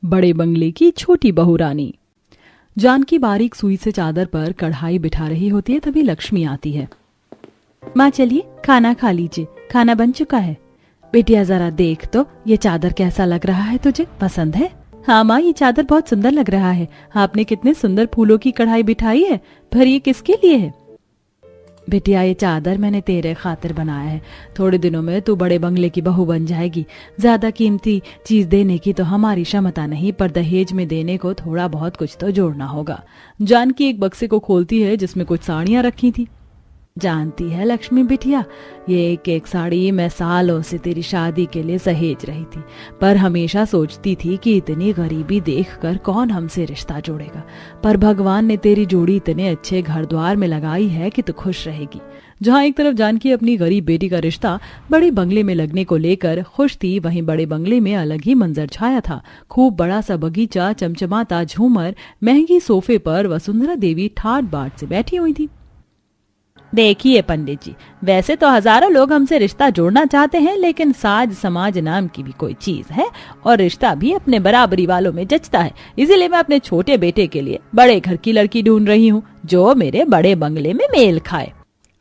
बड़े बंगले की छोटी बहू रानी। जानकी बारीक सुई से चादर पर कढ़ाई बिठा रही होती है, तभी लक्ष्मी आती है। माँ चलिए खाना खा लीजिए, खाना बन चुका है। बेटिया जरा देख तो ये चादर कैसा लग रहा है, तुझे पसंद है? हाँ माँ, ये चादर बहुत सुंदर लग रहा है। आपने कितने सुंदर फूलों की कढ़ाई बिठाई है, पर ये किसके लिए है? बेटिया ये चादर मैंने तेरे खातिर बनाया है। थोड़े दिनों में तू बड़े बंगले की बहू बन जाएगी। ज्यादा कीमती चीज देने की तो हमारी क्षमता नहीं, पर दहेज में देने को थोड़ा बहुत कुछ तो जोड़ना होगा। जानकी एक बक्से को खोलती है जिसमें कुछ साड़ियां रखी थी। जानती है लक्ष्मी बिटिया, ये एक एक साड़ी मैं सालों से तेरी शादी के लिए सहेज रही थी, पर हमेशा सोचती थी कि इतनी गरीबी देखकर कौन हमसे रिश्ता जोड़ेगा। पर भगवान ने तेरी जोड़ी इतने अच्छे घर द्वार में लगाई है कि तू खुश रहेगी। जहाँ एक तरफ जानकी अपनी गरीब बेटी का रिश्ता बड़े बंगले में लगने को लेकर खुश थी, वहीं बड़े बंगले में अलग ही मंजर छाया था। खूब बड़ा सा बगीचा, चमचमाता झूमर, महंगी सोफे पर वसुंधरा देवी ठाट बाट से बैठी हुई थी। देखिए पंडित जी, वैसे तो हजारों लोग हमसे रिश्ता जोड़ना चाहते हैं, लेकिन साज समाज नाम की भी कोई चीज है और रिश्ता भी अपने बराबरी वालों में जचता है। इसीलिए मैं अपने छोटे बेटे के लिए बड़े घर की लड़की ढूंढ रही हूँ जो मेरे बड़े बंगले में मेल खाए।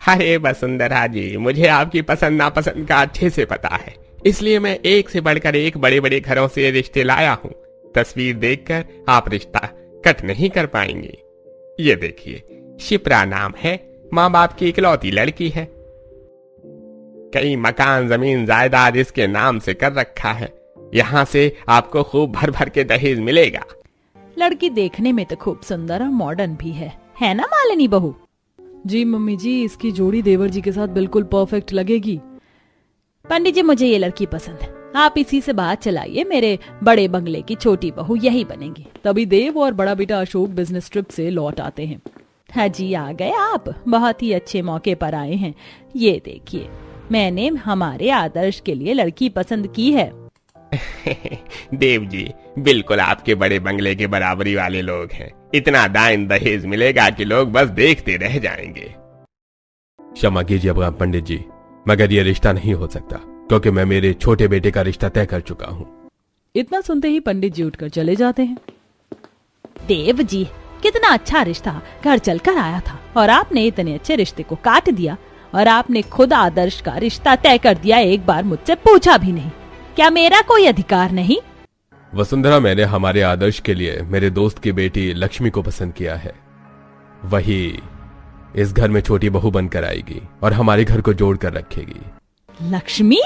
अरे वसुंधरा जी, मुझे आपकी पसंद नापसंद का अच्छे से पता है, इसलिए मैं एक से बढ़कर एक बड़े बड़े घरों से रिश्ते लाया हूँ। तस्वीर देखकर आप रिश्ता कट नहीं कर पाएंगे। ये देखिए, शिप्रा नाम है, माँ बाप की इकलौती लड़की है। कई मकान जमीन जायदाद इसके नाम से कर रखा है। यहाँ से आपको खूब भर भर के दहेज मिलेगा। लड़की देखने में तो खूब सुंदर और मॉडर्न भी है ना मालिनी बहू? जी मम्मी जी, इसकी जोड़ी देवर जी के साथ बिल्कुल परफेक्ट लगेगी। पंडित जी, मुझे ये लड़की पसंद है, आप इसी से बात चलाइए। मेरे बड़े बंगले की छोटी बहू यही बनेगी। तभी देव और बड़ा बेटा अशोक बिजनेस ट्रिप से लौट आते हैं। हाँ जी, आ गए आप, बहुत ही अच्छे मौके पर आए हैं। ये देखिए, मैंने हमारे आदर्श के लिए लड़की पसंद की है। देव जी, बिल्कुल आपके बड़े बंगले के बराबरी वाले लोग हैं। इतना दान दहेज मिलेगा कि लोग बस देखते रह जाएंगे। क्षमा कीजिए पंडित जी, मगर ये रिश्ता नहीं हो सकता, क्योंकि मैं मेरे छोटे बेटे का रिश्ता तय कर चुका हूँ। इतना सुनते ही पंडित जी उठकर चले जाते हैं। देव जी, कितना अच्छा रिश्ता घर चलकर आया था और आपने इतने अच्छे रिश्ते को काट दिया, और आपने खुद आदर्श का रिश्ता तय कर दिया। एक बार मुझसे पूछा भी नहीं। क्या मेरा कोई अधिकार नहीं? वसुंधरा, मैंने हमारे आदर्श के लिए मेरे दोस्त की बेटी लक्ष्मी को पसंद किया है। वही इस घर में छोटी बहू बनकर आएगी और हमारे घर को जोड़ कर रखेगी। लक्ष्मी?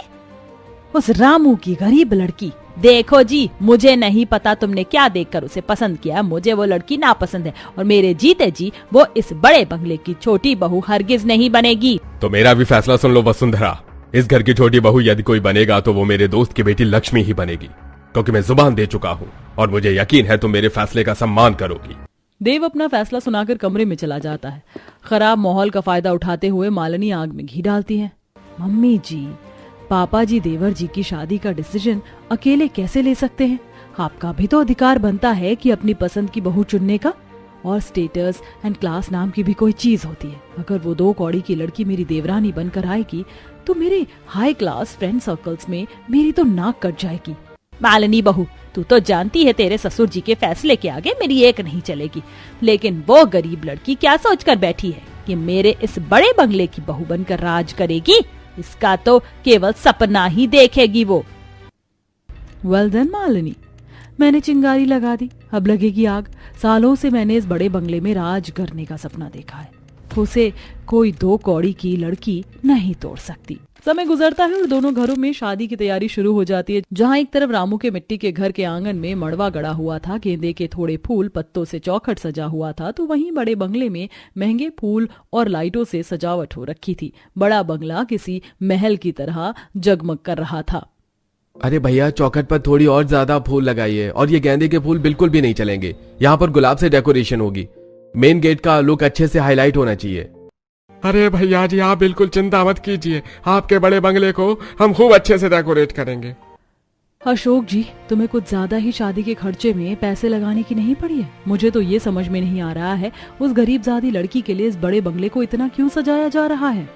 उस रामू की गरीब लड़की? देखो जी, मुझे नहीं पता तुमने क्या देखकर उसे पसंद किया। मुझे वो लड़की नापसंद है और मेरे जीते जी वो इस बड़े बंगले की छोटी बहू हरगिज नहीं बनेगी। तो मेरा भी फैसला सुन लो वसुंधरा, इस घर की छोटी बहू यदि कोई बनेगा तो वो मेरे दोस्त की बेटी लक्ष्मी ही बनेगी, क्योंकि मैं जुबान दे चुका हूँ और मुझे यकीन है तुम मेरे फैसले का सम्मान करोगी। देव अपना फैसला सुनाकर कमरे में चला जाता है। खराब माहौल का फायदा उठाते हुए मालिनी आग में घी डालती है। मम्मी जी, पापा जी देवर जी की शादी का डिसीजन अकेले कैसे ले सकते हैं? आपका भी तो अधिकार बनता है कि अपनी पसंद की बहू चुनने का। और स्टेटस एंड क्लास नाम की भी कोई चीज होती है। अगर वो 2 कौड़ी की लड़की मेरी देवरानी बनकर आएगी तो मेरे हाई क्लास फ्रेंड सर्कल्स में मेरी तो नाक कट जाएगी। मालिनी बहू, तू तो जानती है तेरे ससुर जी के फैसले के आगे मेरी एक नहीं चलेगी, लेकिन वो गरीब लड़की क्या सोचकर बैठी है कि मेरे इस बड़े बंगले की बहू बनकर राज करेगी? इसका तो केवल सपना ही देखेगी वो। वेल देन मालिनी, मैंने चिंगारी लगा दी, अब लगेगी आग। सालों से मैंने इस बड़े बंगले में राज करने का सपना देखा है, उसे कोई 2 कौड़ी की लड़की नहीं तोड़ सकती। समय गुजरता है और दोनों घरों में शादी की तैयारी शुरू हो जाती है। जहाँ एक तरफ रामू के मिट्टी के घर के आंगन में मड़वा गड़ा हुआ था, गेंदे के थोड़े फूल पत्तों से चौखट सजा हुआ था, तो वहीं बड़े बंगले में महंगे फूल और लाइटों से सजावट हो रखी थी। बड़ा बंगला किसी महल की तरह जगमग कर रहा था। अरे भैया, चौखट पर थोड़ी और ज्यादा फूल लगाइए, और ये गेंदे के फूल बिल्कुल भी नहीं चलेंगे। यहाँ पर गुलाब से डेकोरेशन होगी। मेन गेट का लुक अच्छे से हाईलाइट होना चाहिए। अरे भैया जी, आप बिल्कुल चिंता मत कीजिए, आपके बड़े बंगले को हम खूब अच्छे से डेकोरेट करेंगे। अशोक जी, तुम्हें कुछ ज्यादा ही शादी के खर्चे में पैसे लगाने की नहीं पड़ी है? मुझे तो ये समझ में नहीं आ रहा है, उस गरीबजादी लड़की के लिए इस बड़े बंगले को इतना क्यों सजाया जा रहा है?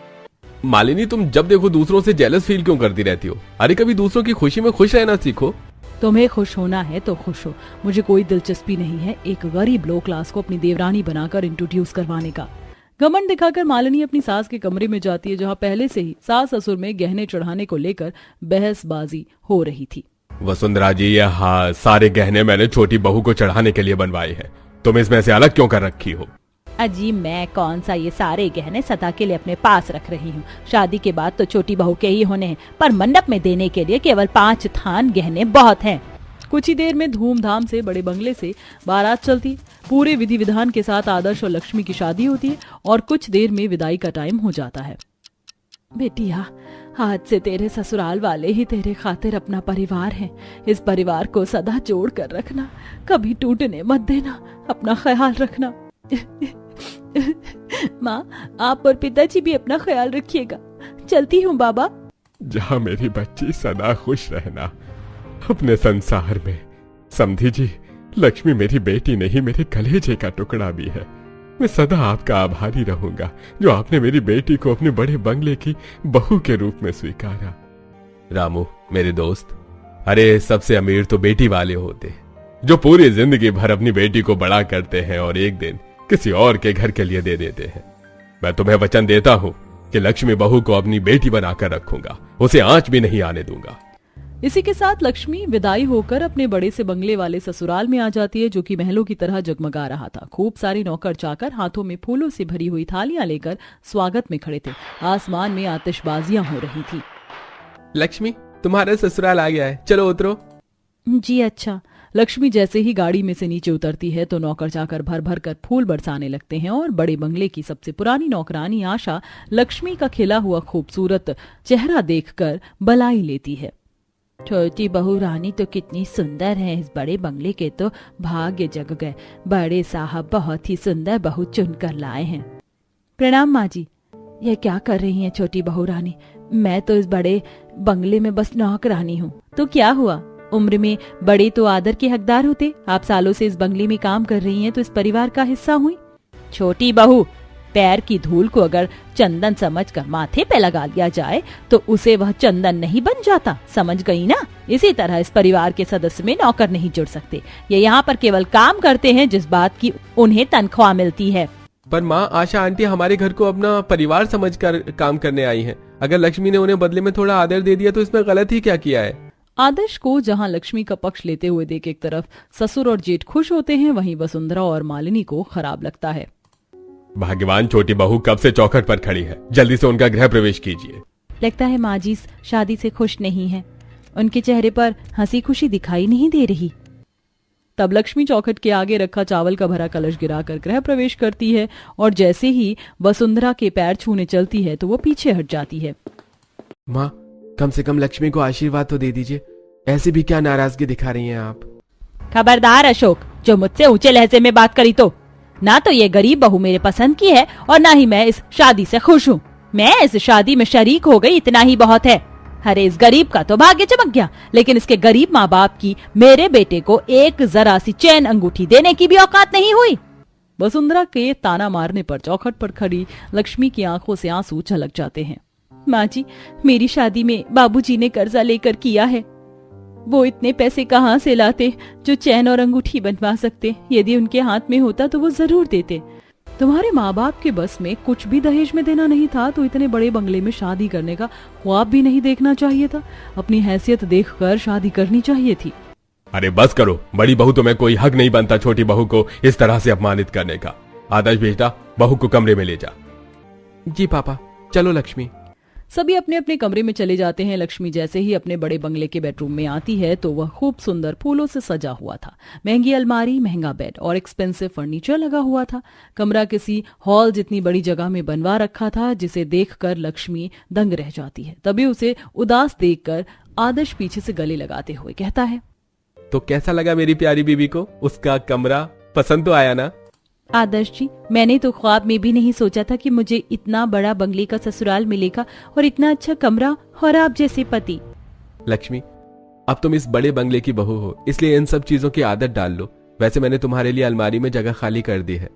मालिनी, तुम जब देखो दूसरों से जेलस फील क्यों करती रहती हो? अरे कभी दूसरों की खुशी में खुश रहना सीखो। तुम्हें खुश होना है तो खुश हो, मुझे कोई दिलचस्पी नहीं है एक गरीब लो क्लास को अपनी देवरानी बनाकर इंट्रोड्यूस करवाने का। घमंड दिखाकर मालिनी अपनी सास के कमरे में जाती है, जहाँ पहले से ही सास ससुर में गहने चढ़ाने को लेकर बहसबाजी हो रही थी। वसुंधरा जी, यह सारे गहने मैंने छोटी बहू को चढ़ाने के लिए बनवाए हैं, तुम इसमें से अलग क्यों कर रखी हो? अजी मैं कौन सा ये सारे गहने सदा के लिए अपने पास रख रही हूँ। शादी के बाद तो छोटी बहू के ही होने हैं, पर मंडप में देने के लिए केवल 5 थान गहने बहुत हैं। कुछ ही देर में धूमधाम से बड़े बंगले से बारात चलती, पूरे विधि विधान के साथ आदर्श और लक्ष्मी की शादी होती है और कुछ देर में विदाई का टाइम हो जाता है। बेटिया, आज से तेरे ससुराल वाले ही तेरे खातिर अपना परिवार है। इस परिवार को सदा जोड़ कर रखना, कभी टूटने मत देना, अपना ख्याल रखना। माँ, आप और पिताजी भी अपना ख्याल रखिएगा। चलती हूँ बाबा। जहाँ मेरी बच्ची सदा खुश रहना अपने संसार में। समधी जी, लक्ष्मी मेरी बेटी नहीं, मेरे कलेजे का टुकड़ा भी है। मैं सदा आपका आभारी रहूंगा जो आपने मेरी बेटी को अपने बड़े बंगले की बहू के रूप में स्वीकारा। रामू मेरे दोस्त, अरे सबसे अमीर तो बेटी वाले होते जो पूरी जिंदगी भर अपनी बेटी को बड़ा करते हैं और एक दिन किसी और के घर के लिए दे देते हैं। मैं तुम्हें वचन देता हूँ कि लक्ष्मी बहू को अपनी बेटी बनाकर रखूंगा, उसे आंच भी नहीं आने दूंगा। इसी के साथ लक्ष्मी विदाई होकर अपने बड़े से बंगले वाले ससुराल में आ जाती है, जो कि महलों की तरह जगमगा रहा था। खूब सारे नौकर चाकर हाथों में फूलों से भरी हुई थालियां लेकर स्वागत में खड़े थे। आसमान में आतिशबाजियां हो रही थी। लक्ष्मी, तुम्हारा ससुराल आ गया है, चलो उतरो। जी अच्छा। लक्ष्मी जैसे ही गाड़ी में से नीचे उतरती है तो नौकर चाकर भर भर कर फूल बरसाने लगते हैं और बड़े बंगले की सबसे पुरानी नौकरानी आशा लक्ष्मी का खिला हुआ खूबसूरत चेहरा देखकर बलाई लेती है। छोटी बहू रानी तो कितनी सुंदर है, इस बड़े बंगले के तो भाग्य जग गए। बड़े साहब बहुत ही सुंदर बहू चुनकर लाए हैं। प्रणाम माँ जी। यह क्या कर रही हैं छोटी बहू रानी? मैं तो इस बड़े बंगले में बस नौकरानी हूँ। तो क्या हुआ, उम्र में बड़े तो आदर के हकदार होते। आप सालों से इस बंगले में काम कर रही हैं तो इस परिवार का हिस्सा हुई। छोटी बहू, पैर की धूल को अगर चंदन समझकर माथे पे लगा लिया जाए तो उसे वह चंदन नहीं बन जाता, समझ गई ना? इसी तरह इस परिवार के सदस्य में नौकर नहीं जुड़ सकते। ये यहाँ पर केवल काम करते हैं जिस बात की उन्हें तनख्वाह मिलती है। पर माँ, आशा आंटी हमारे घर को अपना परिवार समझकर काम करने आई हैं। अगर लक्ष्मी ने उन्हें बदले में थोड़ा आदर दे दिया तो इसमें गलत ही क्या किया है? आदर्श को जहां लक्ष्मी का पक्ष लेते हुए देख एक तरफ ससुर और जेठ खुश होते हैं, वहीं वसुंधरा और मालिनी को खराब लगता है। भाग्यवान छोटी बहू कब से चौखट पर खड़ी है, जल्दी से उनका गृह प्रवेश कीजिए। लगता है माँ जी शादी से खुश नहीं है, उनके चेहरे पर हंसी खुशी दिखाई नहीं दे रही। तब लक्ष्मी चौखट के आगे रखा चावल का भरा कलश गिराकर गृह प्रवेश करती है और जैसे ही वसुंधरा के पैर छूने चलती है तो वो पीछे हट जाती है। माँ, कम से कम लक्ष्मी को आशीर्वाद तो दे दीजिए, ऐसे भी क्या नाराजगी दिखा रही हैं आप? खबरदार अशोक, जो मुझसे ऊंचे लहजे में बात करी तो ना तो ये गरीब बहू मेरे पसंद की है और ना ही मैं इस शादी से खुश हूँ। मैं इस शादी में शरीक हो गई, इतना ही बहुत है। अरे इस गरीब का तो भाग्य चमक गया, लेकिन इसके गरीब माँ बाप की मेरे बेटे को एक जरा सी चैन अंगूठी देने की भी औकात नहीं हुई। वसुंधरा के ताना मारने पर चौखट पर खड़ी लक्ष्मी की आंखों से आंसू छलक जाते हैं। माँ जी, मेरी शादी में बाबूजी ने कर्जा लेकर किया है। वो इतने पैसे कहाँ से लाते जो चैन और अंगूठी बनवा सकते? यदि उनके हाथ में होता तो वो जरूर देते। तुम्हारे माँ बाप के बस में कुछ भी दहेज में देना नहीं था तो इतने बड़े बंगले में शादी करने का ख्वाब भी नहीं देखना चाहिए था। अपनी हैसियत देखकर शादी करनी चाहिए थी। अरे बस करो, बड़ी बहू तुम्हें कोई हक नहीं बनता छोटी बहू को इस तरह से अपमानित करने का। आदर्श बेटा, बहू को कमरे में ले जा। जी पापा। चलो लक्ष्मी। सभी अपने अपने कमरे में चले जाते हैं। लक्ष्मी जैसे ही अपने बड़े बंगले के बेडरूम में आती है तो वह खूब सुंदर फूलों से सजा हुआ था। महंगी अलमारी, महंगा बेड और एक्सपेंसिव फर्नीचर लगा हुआ था। कमरा किसी हॉल जितनी बड़ी जगह में बनवा रखा था, जिसे देखकर लक्ष्मी दंग रह जाती है। तभी उसे उदास देखकर आदर्श पीछे से गले लगाते हुए कहता है, तो कैसा लगा मेरी प्यारी बीबी को? उसका कमरा पसंद तो आया ना? आदर्श जी, मैंने तो ख्वाब में भी नहीं सोचा था कि मुझे इतना बड़ा बंगले का ससुराल मिलेगा और इतना अच्छा कमरा और आप जैसे पति। लक्ष्मी, अब तुम इस बड़े बंगले की बहू हो, इसलिए इन सब चीजों की आदत डाल लो। वैसे मैंने तुम्हारे लिए अलमारी में जगह खाली कर दी है,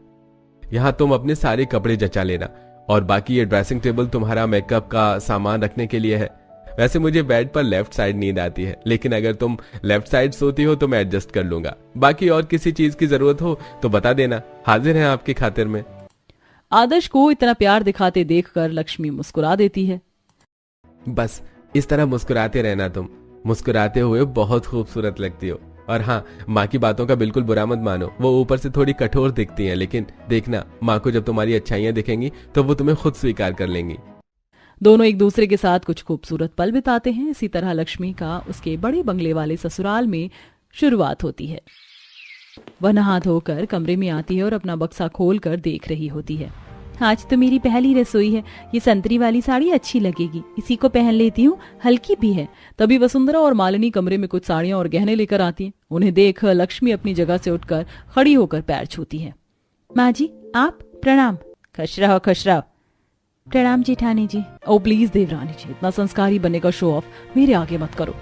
यहाँ तुम अपने सारे कपड़े जचा लेना और बाकी ये ड्रेसिंग टेबल तुम्हारा मेकअप का सामान रखने के लिए है। वैसे मुझे बेड पर लेफ्ट साइड नींद आती है, लेकिन अगर तुम लेफ्ट साइड सोती हो तो मैं एडजस्ट कर लूंगा। बाकी और किसी चीज की जरूरत हो तो बता देना, हाजिर है आपकी खातिर में। आदर्श को इतना प्यार दिखाते देखकर लक्ष्मी मुस्कुरा देती है। बस इस तरह मुस्कुराते रहना, तुम मुस्कुराते हुए बहुत खूबसूरत लगती हो। और हाँ, माँ की बातों का बिल्कुल बुरा मत मानो, वो ऊपर से थोड़ी कठोर दिखती हैं, लेकिन देखना माँ को जब तुम्हारी अच्छाइयाँ दिखेंगी तो वो तुम्हें खुद स्वीकार कर लेंगी। दोनों एक दूसरे के साथ कुछ खूबसूरत पल बिताते हैं। इसी तरह लक्ष्मी का उसके बड़े बंगले वाले ससुराल में शुरुआत होती है। वह नहा धोकर कमरे में आती है और अपना बक्सा खोलकर देख रही होती है। आज तो मेरी पहली रसोई है, ये संतरी वाली साड़ी अच्छी लगेगी, इसी को पहन लेती हूँ, हल्की भी है। तभी वसुंधरा और मालिनी कमरे में कुछ साड़ियां और गहने लेकर आती हैं। उन्हें देख लक्ष्मी अपनी जगह से उठकर खड़ी होकर पैर छूती है। माँ जी आप प्रणाम। खुश रहो खुश रहो। प्रणाम जेठानी जी। ओ प्लीज देवरानी जी, इतना संस्कारी बनने का शो ऑफ मेरे आगे मत करो।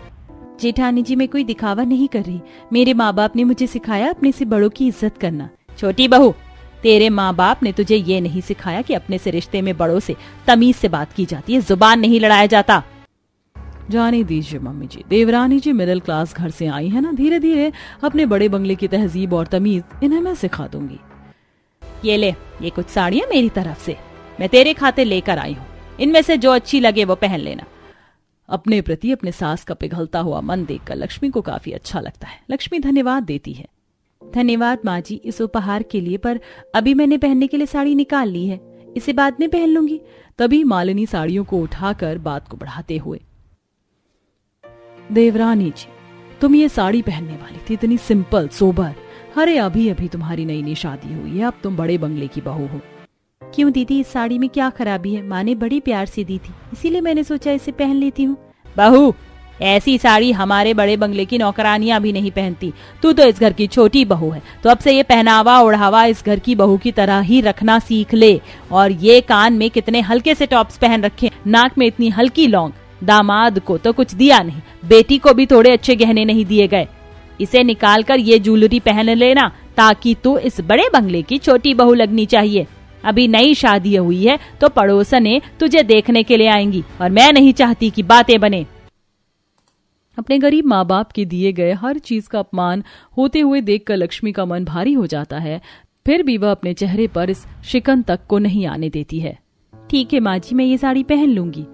जेठानी जी मैं कोई दिखावा नहीं कर रही, मेरे माँ बाप ने मुझे सिखाया अपने से बड़ों की इज्जत करना। छोटी बहू, तेरे माँ बाप ने तुझे ये नहीं सिखाया कि अपने से रिश्ते में बड़ों से तमीज से बात की जाती है, जुबान नहीं लड़ाया जाता। जाने दीजिए मम्मी जी, देवरानी जी मिडिल क्लास घर से आई है ना, धीरे धीरे अपने बड़े बंगले की तहजीब और तमीज इन्हें मैं सिखा दूंगी। ये ले, ये कुछ साड़ियां मेरी तरफ से मैं तेरे खाते लेकर आई हूँ, इनमें से जो अच्छी लगे वो पहन लेना। अपने प्रति अपने सास का पिघलता हुआ मन देखकर लक्ष्मी को काफी अच्छा लगता है। लक्ष्मी धन्यवाद देती है। धन्यवाद माँ जी इस उपहार के लिए, पर अभी मैंने पहनने के लिए साड़ी निकाल ली है, इसे बाद में पहन लूंगी। तभी मालिनी साड़ियों को उठाकर बात को बढ़ाते हुए, देवरानी जी तुम ये साड़ी पहनने वाली थी, इतनी सिंपल सोबर। अरे अभी अभी तुम्हारी नई नई शादी हुई है, अब तुम बड़े बंगले की बहू हो। क्यों दीदी, इस साड़ी में क्या खराबी है? माँ ने बड़ी प्यार से दी थी, इसीलिए मैंने सोचा इसे पहन लेती हूँ। बहू, ऐसी साड़ी हमारे बड़े बंगले की नौकरानियां भी नहीं पहनती। तू तो इस घर की छोटी बहू है, तो अब से ये पहनावा ओढ़ावा इस घर की बहू की तरह ही रखना सीख ले। और ये कान में कितने हल्के से टॉप्स पहन रखे, नाक में इतनी हल्की लौंग। दामाद को तो कुछ दिया नहीं, बेटी को भी थोड़े अच्छे गहने नहीं दिए गए। इसे निकाल कर ये ज्वेलरी पहन लेना, ताकि तू इस बड़े बंगले की छोटी बहू लगनी चाहिए। अभी नई शादी हुई है तो पड़ोसने तुझे देखने के लिए आएंगी, और मैं नहीं चाहती कि बातें बने। अपने गरीब माँ बाप के दिए गए हर चीज का अपमान होते हुए देखकर लक्ष्मी का मन भारी हो जाता है। फिर भी वह अपने चेहरे पर इस शिकन तक को नहीं आने देती है। ठीक है माँ जी, मैं ये साड़ी पहन लूंगी।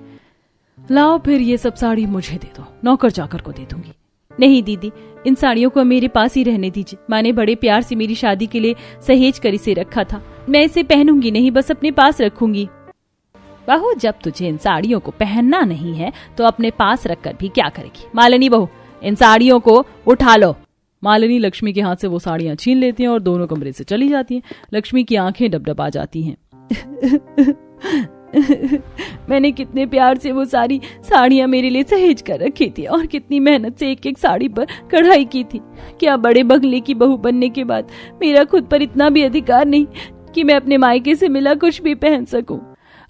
लाओ फिर ये सब साड़ी मुझे दे दो, नौकर चाकर को दे दूंगी। नहीं दीदी, इन साड़ियों को मेरे पास ही रहने दीजिए। माँ ने बड़े प्यार से मेरी शादी के लिए सहेज कर इसे रखा था, मैं इसे पहनूंगी नहीं, बस अपने पास रखूंगी। बहू, जब तुझे इन साड़ियों को पहनना नहीं है तो अपने पास रखकर भी क्या करेगी? मालिनी बहू, इन साड़ियों को उठा लो। मालिनी लक्ष्मी के हाथ से वो साड़ियां छीन लेती हैं और दोनों कमरे से चली जाती हैं। लक्ष्मी की आंखें डबडबा जाती हैं। मैंने कितने प्यार से वो सारी साड़ियां मेरे लिए सहेज कर रखी थी और कितनी मेहनत से एक एक साड़ी पर कढ़ाई की थी। क्या बड़े बंगले की बहू बनने के बाद मेरा खुद पर इतना भी अधिकार नहीं कि मैं अपने मायके से मिला कुछ भी पहन सकूं?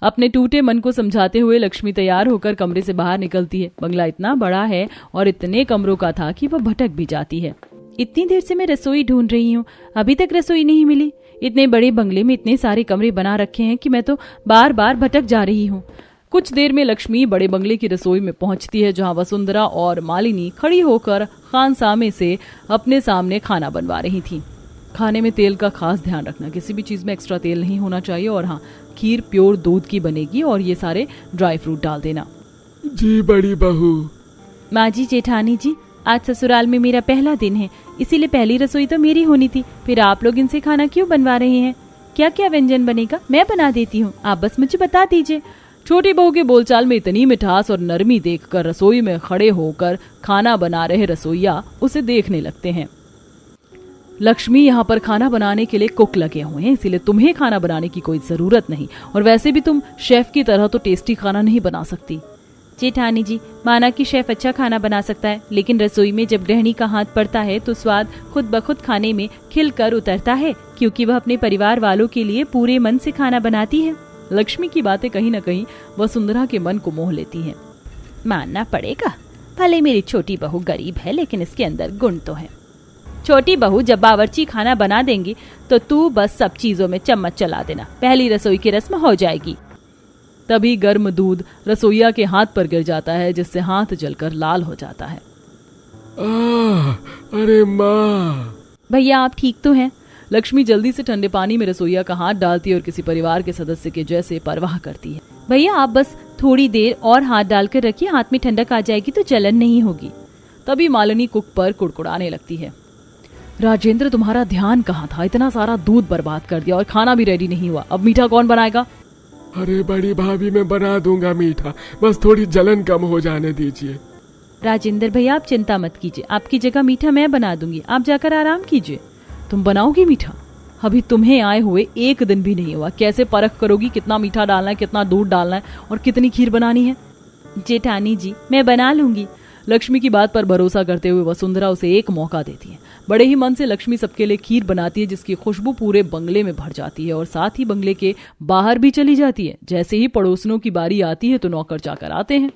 अपने टूटे मन को समझाते हुए लक्ष्मी तैयार होकर कमरे से बाहर निकलती है। बंगला इतना बड़ा है और इतने कमरों का था कि वह भटक भी जाती है। इतनी देर से मैं रसोई ढूंढ रही हूँ, अभी तक रसोई नहीं मिली। इतने बड़े बंगले में इतने सारे कमरे बना रखे हैं कि मैं तो बार बार भटक जा रही हूँ। कुछ देर में लक्ष्मी बड़े बंगले की रसोई में पहुंचती है, जहां वसुंधरा और मालिनी खड़ी होकर खानसामे से अपने सामने खाना बनवा रही थी। खाने में तेल का खास ध्यान रखना, किसी भी चीज में एक्स्ट्रा तेल नहीं होना चाहिए। और हाँ, खीर प्योर दूध की बनेगी और ये सारे ड्राई फ्रूट डाल देना। जी बड़ी बहू। माँ जी, जेठानी जी, आज ससुराल में मेरा पहला दिन है, इसीलिए पहली रसोई तो मेरी होनी थी। फिर आप लोग इनसे खाना क्यों बनवा रहे हैं? क्या क्या व्यंजन बनेगा? मैं बना देती हूँ, आप बस मुझे बता दीजिए। छोटी बहू के बोलचाल में इतनी मिठास और नरमी देखकर रसोई में खड़े होकर खाना बना रहे रसोइया उसे देखने लगते हैं। लक्ष्मी, यहाँ पर खाना बनाने के लिए कुक लगे हुए हैं, इसीलिए तुम्हें खाना बनाने की कोई जरूरत नहीं। और वैसे भी तुम शेफ की तरह तो टेस्टी खाना नहीं बना सकती। जेठानी जी, माना कि शेफ अच्छा खाना बना सकता है, लेकिन रसोई में जब गृहिणी का हाथ पड़ता है तो स्वाद खुद ब खुद खाने में खिलकर उतरता है, क्योंकि वह अपने परिवार वालों के लिए पूरे मन से खाना बनाती है। लक्ष्मी की बातें कहीं न कहीं वसुंधरा के मन को मोह लेती हैं। मानना पड़ेगा, भले मेरी छोटी बहू गरीब है, लेकिन इसके अंदर गुण तो है। छोटी बहू, जब बावर्ची खाना बना देंगी तो तू बस सब चीजों में चम्मच चला देना, पहली रसोई की रस्म हो जाएगी। तभी गर्म दूध रसोइया के हाथ पर गिर जाता है, जिससे हाथ जलकर लाल हो जाता है। अरे माँ! भैया आप ठीक तो हैं? लक्ष्मी जल्दी से ठंडे पानी में रसोइया का हाथ डालती है और किसी परिवार के सदस्य के जैसे परवाह करती है। भैया आप बस थोड़ी देर और हाथ डालकर रखिए, हाथ में ठंडक आ जाएगी तो जलन नहीं होगी। तभी मालिनी कुक पर कुड़कुड़ाने लगती है। राजेंद्र तुम्हारा ध्यान कहाँ था? इतना सारा दूध बर्बाद कर दिया और खाना भी रेडी नहीं हुआ, अब मीठा कौन बनाएगा? अरे बड़ी भाभी मैं बना दूंगा मीठा, बस थोड़ी जलन कम हो जाने दीजिए। राजेंद्र भैया आप चिंता मत कीजिए, आपकी जगह मीठा मैं बना दूंगी, आप जाकर आराम कीजिए। तुम बनाओगी मीठा? अभी तुम्हें आए हुए एक दिन भी नहीं हुआ, कैसे परख करोगी कितना मीठा डालना है, कितना दूध डालना है और कितनी खीर बनानी है? जेठानी जी मैं बना लूंगी। लक्ष्मी की बात पर भरोसा करते हुए वसुंधरा उसे एक मौका देती है। बड़े ही मन से लक्ष्मी सबके लिए खीर बनाती है, जिसकी खुशबू पूरे बंगले में भर जाती है और साथ ही बंगले के बाहर भी चली जाती है। जैसे ही पड़ोसनों की बारी आती है तो नौकर जाकर आते हैं।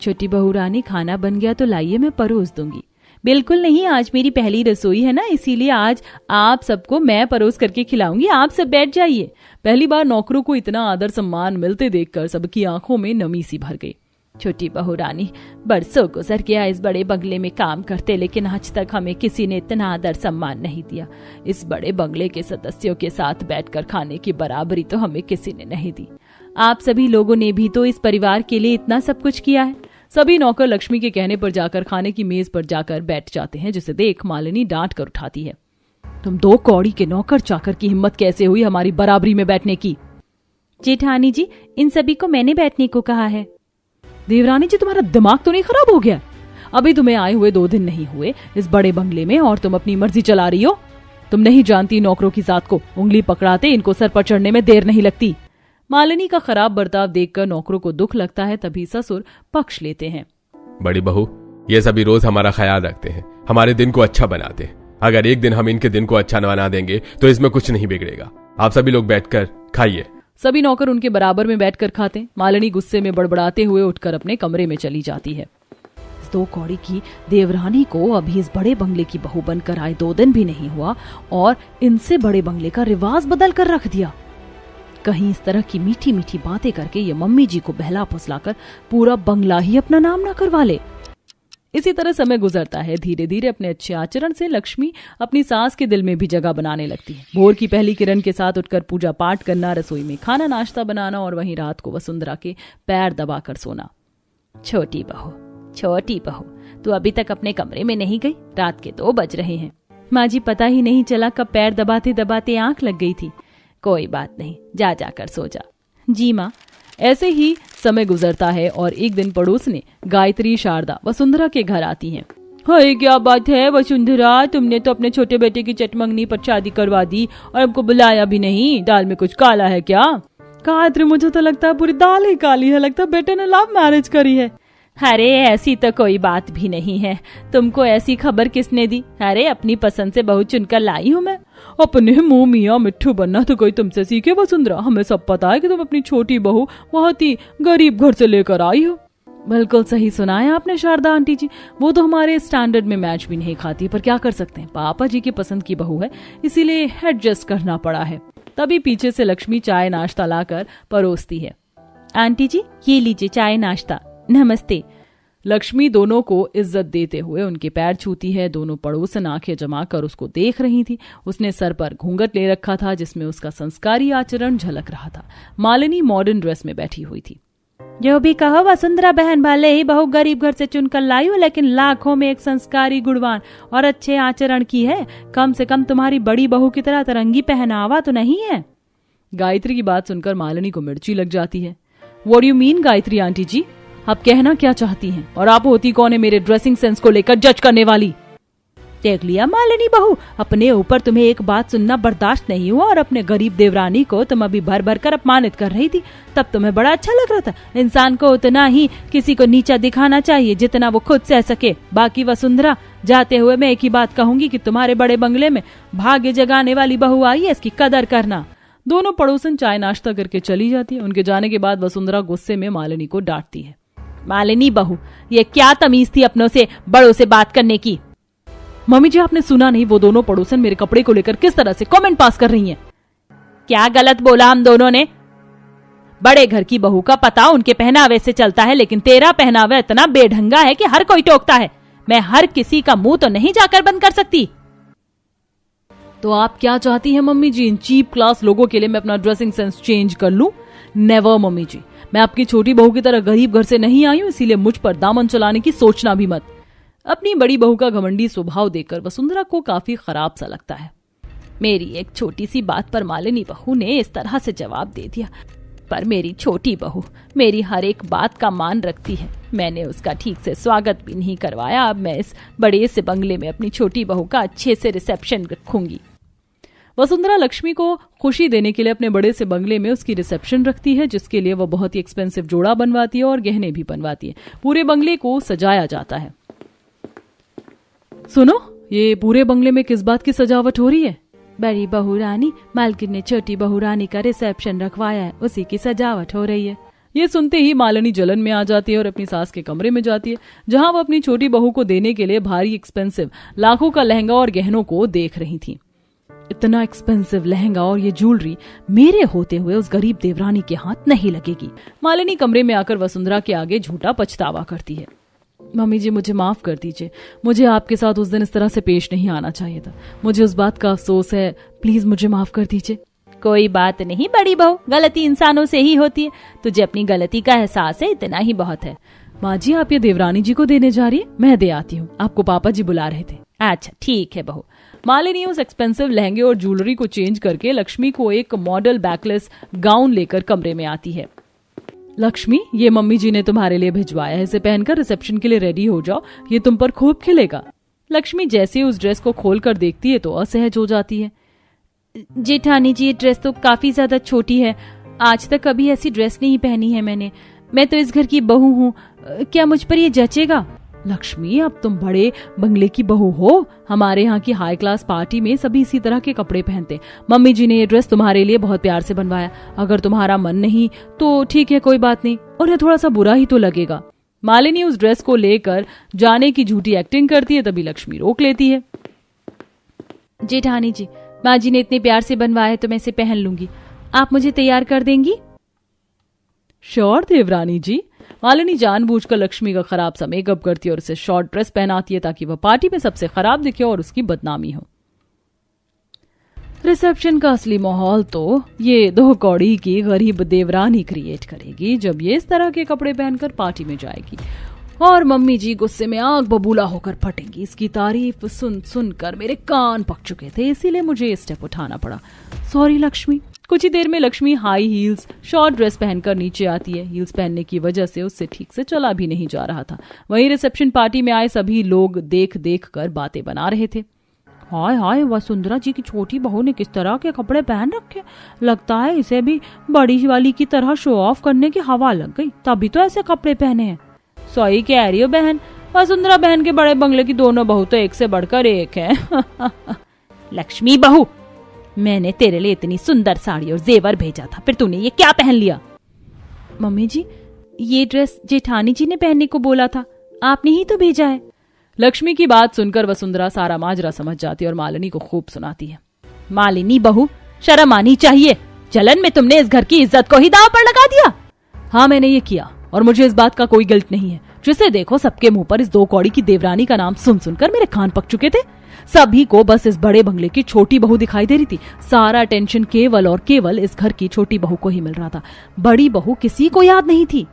छोटी बहू रानी खाना बन गया तो लाइए, मैं परोस दूंगी। बिल्कुल नहीं, आज मेरी पहली रसोई है ना, इसीलिए आज आप सबको मैं परोस करके खिलाऊंगी, आप सब बैठ जाइए। पहली बार नौकरों को इतना आदर सम्मान मिलते देखकर सबकी आंखों में नमी सी भर गई। छोटी बहू रानी बरसों गुजर गया इस बड़े बंगले में काम करते, लेकिन आज तक हमें किसी ने इतना आदर सम्मान नहीं दिया। इस बड़े बंगले के सदस्यों के साथ बैठकर खाने की बराबरी तो हमें किसी ने नहीं दी। आप सभी लोगों ने भी तो इस परिवार के लिए इतना सब कुछ किया है। सभी नौकर लक्ष्मी के कहने पर जाकर खाने की मेज पर जाकर बैठ जाते हैं, जिसे देख मालिनी डांट कर उठाती है। तुम दो कौड़ी के नौकर चाकर की हिम्मत कैसे हुई हमारी बराबरी में बैठने की? जेठानी जी इन सभी को मैंने बैठने को कहा है। देवरानी जी तुम्हारा दिमाग तो नहीं खराब हो गया? अभी तुम्हें आए हुए 2 दिन नहीं हुए इस बड़े बंगले में और तुम अपनी मर्जी चला रही हो। तुम नहीं जानती नौकरों की जात को, उंगली पकड़ाते इनको सर पर चढ़ने में देर नहीं लगती। मालिनी का खराब बर्ताव देखकर नौकरों को दुख लगता है, तभी ससुर पक्ष लेते हैं। बड़ी बहू ये सभी रोज हमारा ख्याल रखते हैं, हमारे दिन को अच्छा बनाते हैं। अगर एक दिन हम इनके दिन को अच्छा बना देंगे तो इसमें कुछ नहीं बिगड़ेगा। आप सभी लोग बैठकर खाइए। सभी नौकर उनके बराबर में बैठकर खाते। मालिनी गुस्से में बड़बड़ाते हुए उठकर अपने कमरे में चली जाती है। इस 2 कौड़ी की देवरानी को अभी इस बड़े बंगले की बहू बनकर आए 2 दिन भी नहीं हुआ और इनसे बड़े बंगले का रिवाज बदल कर रख दिया। कहीं इस तरह की मीठी मीठी बातें करके ये मम्मी जी को बहला फुसलाकर पूरा बंगला ही अपना नाम ना करवा ले। इसी तरह समय गुजरता है। धीरे धीरे अपने अच्छे आचरण से लक्ष्मी अपनी सास के दिल में भी जगह बनाने लगती है। भोर की पहली किरण के साथ उठकर पूजा पाठ करना, रसोई में खाना नाश्ता बनाना और वहीं रात को वसुंधरा के पैर दबाकर सोना। छोटी बहू तू अभी तक अपने कमरे में नहीं गई? रात के 2 बज रहे हैं। माँ जी पता ही नहीं चला कब पैर दबाते दबाते आंख लग गई थी। कोई बात नहीं, जा जाकर सो जा। जी माँ। ऐसे ही समय गुजरता है और एक दिन पड़ोस ने गायत्री शारदा वसुंधरा के घर आती हैं। हाय क्या बात है वसुंधरा, तुमने तो अपने छोटे बेटे की चटमंगनी पर शादी करवा दी और हमको बुलाया भी नहीं। दाल में कुछ काला है क्या? गायत्री मुझे तो लगता है पूरी दाल ही काली है, लगता है बेटे ने लव मैरिज करी है। अरे ऐसी तो कोई बात भी नहीं है, तुमको ऐसी खबर किसने दी? अरे अपनी पसंद से बहू चुनकर लाई हूँ मैं। अपने मुंह मियाँ मिट्ठू बनना तो कोई तुमसे सीखे वसुंधरा, हमें सब पता है कि तुम अपनी छोटी बहू बहुत ही गरीब घर से लेकर आई हो। बिल्कुल सही सुना है आपने शारदा आंटी जी, वो तो हमारे स्टैंडर्ड में मैच भी नहीं खाती, पर क्या कर सकते हैं, पापा जी की पसंद की बहू है, इसीलिए एडजस्ट करना पड़ा है। तभी पीछे से लक्ष्मी चाय नाश्ता लाकर परोसती है। आंटी जी ये लीजिए चाय नाश्ता। नमस्ते। लक्ष्मी दोनों को इज्जत देते हुए उनके पैर छूती है। दोनों पड़ोसन आंखें जमाकर उसको देख रही थी। उसने सर पर घूंघट ले रखा था, जिसमें उसका संस्कारी आचरण झलक रहा था। मालिनी मॉडर्न ड्रेस में बैठी हुई थी। जो भी कहो वसुंधरा बहन, भले ही बहू गरीब घर से चुनकर लाई हो, लेकिन लाखों में एक संस्कारी, गुणवान और अच्छे आचरण की है। कम से कम तुम्हारी बड़ी बहू की तरह तरंगी पहनावा तो नहीं है। गायत्री की बात सुनकर मालिनी को मिर्ची लग जाती है। What do you mean Gayatri aunty ji, आप कहना क्या चाहती हैं? और आप होती कौन है मेरे ड्रेसिंग सेंस को लेकर जज करने वाली? देख लिया मालिनी बहू, अपने ऊपर तुम्हें एक बात सुनना बर्दाश्त नहीं हुआ और अपने गरीब देवरानी को तुम अभी भर भर कर अपमानित कर रही थी, तब तुम्हें बड़ा अच्छा लग रहा था। इंसान को उतना ही किसी को नीचा दिखाना चाहिए जितना वो खुद सह सके। बाकी वसुंधरा, जाते हुए मैं एक ही बात कहूंगी कि तुम्हारे बड़े बंगले में भाग्य जगाने वाली बहू आई है, इसकी कदर करना। दोनों पड़ोसन चाय नाश्ता करके चली जाती है। उनके जाने के बाद वसुंधरा गुस्से में मालिनी को डांटती है। मालिनी बहू, ये क्या तमीज थी अपनों से बड़ों से बात करने की? मम्मी जी आपने सुना नहीं, वो दोनों पड़ोसन मेरे कपड़े को लेकर किस तरह से कमेंट पास कर रही हैं। क्या गलत बोला हम दोनों ने? बड़े घर की बहू का पता उनके पहनावे से चलता है, लेकिन तेरा पहनावा इतना बेढंगा है कि हर कोई टोकता है। मैं हर किसी का मुंह तो नहीं जाकर बंद कर सकती। तो आप क्या चाहती हैं मम्मी जी? इन चीप क्लास लोगों के लिए मैं अपना ड्रेसिंग सेंस चेंज कर लूं? नेवर मम्मी जी, मैं आपकी छोटी बहू की तरह गरीब घर से नहीं आई हूं, इसीलिए मुझ पर दामन चलाने की सोचना भी मत। अपनी बड़ी बहू का घमंडी स्वभाव देखकर वसुंधरा को काफी खराब सा लगता है। मेरी एक छोटी सी बात पर मालिनी बहू ने इस तरह से जवाब दे दिया, पर मेरी छोटी बहू मेरी हर एक बात का मान रखती है। मैंने उसका ठीक से स्वागत भी नहीं करवाया। अब मैं इस बड़े से बंगले में अपनी छोटी बहू का अच्छे से रिसेप्शन रखूंगी। वसुंधरा लक्ष्मी को खुशी देने के लिए अपने बड़े से बंगले में उसकी रिसेप्शन रखती है, जिसके लिए वो बहुत ही एक्सपेंसिव जोड़ा बनवाती है और गहने भी बनवाती है। पूरे बंगले को सजाया जाता है। सुनो, ये पूरे बंगले में किस बात की सजावट हो रही है? बड़ी बहू रानी, मालकिन ने छोटी बहू रानी का रिसेप्शन रखवाया है, उसी की सजावट हो रही है। ये सुनते ही मालिनी जलन में आ जाती है और अपनी सास के कमरे में जाती है, जहां वो अपनी छोटी बहू को देने के लिए भारी एक्सपेंसिव लाखों का लहंगा और गहनों को देख रही थी। इतना एक्सपेंसिव लहंगा और ये ज्वेलरी मेरे होते हुए उस गरीब देवरानी के हाथ नहीं लगेगी। मालिनी कमरे में आकर वसुंधरा के आगे झूठा पछतावा करती है। मम्मी जी, मुझे माफ कर दीजिए, मुझे आपके साथ उस दिन इस तरह से पेश नहीं आना चाहिए था। मुझे उस बात का अफसोस है, प्लीज मुझे माफ कर दीजिए। कोई बात नहीं बड़ी बहू, गलती इंसानों से ही होती है। तुझे अपनी गलती का एहसास है, इतना ही बहुत है। माँ जी, आप ये देवरानी जी को देने जा रही है? मैं दे आती हूँ, आपको पापा जी बुला रहे थे। अच्छा ठीक है बहू। मालिनी उस एक्सपेंसिव लहंगे और ज्वेलरी को चेंज करके लक्ष्मी को एक मॉडल बैकलेस गाउन लेकर कमरे में आती है। लक्ष्मी, ये मम्मी जी ने तुम्हारे लिए भिजवाया है, इसे पहनकर रिसेप्शन के लिए रेडी हो जाओ, ये तुम पर खूब खिलेगा। लक्ष्मी जैसे ही उस ड्रेस को खोलकर देखती है तो असहज हो जाती है। जेठानी जी, ये ड्रेस तो काफी ज्यादा छोटी है, आज तक कभी ऐसी ड्रेस नहीं पहनी है मैंने। मैं तो इस घर की बहू हूँ, क्या मुझ पर ये जचेगा? लक्ष्मी, अब तुम बड़े बंगले की बहू हो, हमारे यहाँ की हाई क्लास पार्टी में सभी इसी तरह के कपड़े पहनते। मम्मी जी ने ये ड्रेस तुम्हारे लिए बहुत प्यार से बनवाया, अगर तुम्हारा मन नहीं तो ठीक है, कोई बात नहीं, और ये थोड़ा सा बुरा ही तो लगेगा। मालिनी उस ड्रेस को लेकर जाने की झूठी एक्टिंग करती है, तभी लक्ष्मी रोक लेती है। जेठानी जी, माँ जी ने इतने प्यार से बनवाया है तो मैं इसे पहन लूंगी, आप मुझे तैयार कर देंगी? श्योर देवरानी जी। मालिनी जानबूझकर लक्ष्मी का खराब सा मेकअप करती है और उसे शॉर्ट ड्रेस पहनाती है ताकि वह पार्टी में सबसे खराब दिखे और उसकी बदनामी हो। रिसेप्शन का असली माहौल तो ये 2 कौड़ी की गरीब देवरानी क्रिएट करेगी जब ये इस तरह के कपड़े पहनकर पार्टी में जाएगी, और मम्मी जी गुस्से में आग बबूला होकर फटेंगी। इसकी तारीफ सुन सुनकर मेरे कान पक चुके थे, इसीलिए मुझे ये स्टेप उठाना पड़ा। सॉरी लक्ष्मी। कुछ ही देर में Lakshmi high heels short dress पहनकर नीचे आती है। हील्स पहनने की वजह से उससे ठीक से चला भी नहीं जा रहा था। वहीं रिसेप्शन पार्टी में आए सभी लोग देख देख कर बातें बना रहे थे। हाय हाय, वसुंधरा जी की छोटी बहू ने किस तरह के कपड़े पहन रखे, लगता है इसे भी बड़ी वाली की तरह शो ऑफ करने की हवा लग गई, तभी तो ऐसे कपड़े पहने हैं। सही कह रही हो बहन, वसुंधरा बहन के बड़े बंगले की दोनों बहू तो एक से बढ़कर एक है। लक्ष्मी बहू, मैंने तेरे लिए इतनी सुंदर साड़ी और जेवर भेजा था, फिर तूने ये क्या पहन लिया? मम्मी जी, ये ड्रेस जेठानी जी ने पहनने को बोला था, आपने ही तो भेजा है। लक्ष्मी की बात सुनकर वसुंधरा सारा माजरा समझ जाती है और मालिनी को खूब सुनाती है। मालिनी बहू, शर्म आनी चाहिए, जलन में तुमने इस घर की इज्जत को ही दांव पर लगा दिया। हाँ, मैंने ये किया और मुझे इस बात का कोई गिल्ट नहीं है। जिसे देखो सबके मुंह पर इस 2 कौड़ी की देवरानी का नाम सुन सुनकर मेरे कान पक चुके थे। सभी को बस इस बड़े बंगले की छोटी बहू दिखाई दे रही थी। सारा टेंशन केवल और केवल इस घर की छोटी बहू को ही मिल रहा था, बड़ी बहू किसी को याद नहीं थी।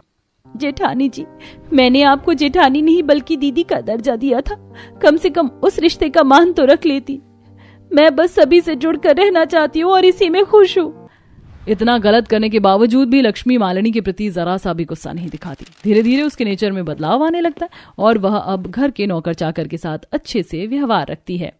जेठानी जी, मैंने आपको जेठानी नहीं बल्कि दीदी का दर्जा दिया था, कम से कम उस रिश्ते का मान तो रख लेती। मैं बस सभी से जुड़कर रहना चाहती हूँ और इसी में खुश हूँ। इतना गलत करने के बावजूद भी लक्ष्मी मालिनी के प्रति जरा सा भी गुस्सा नहीं दिखाती। धीरे धीरे उसके नेचर में बदलाव आने लगता है और वह अब घर के नौकर चाकर के साथ अच्छे से व्यवहार रखती है।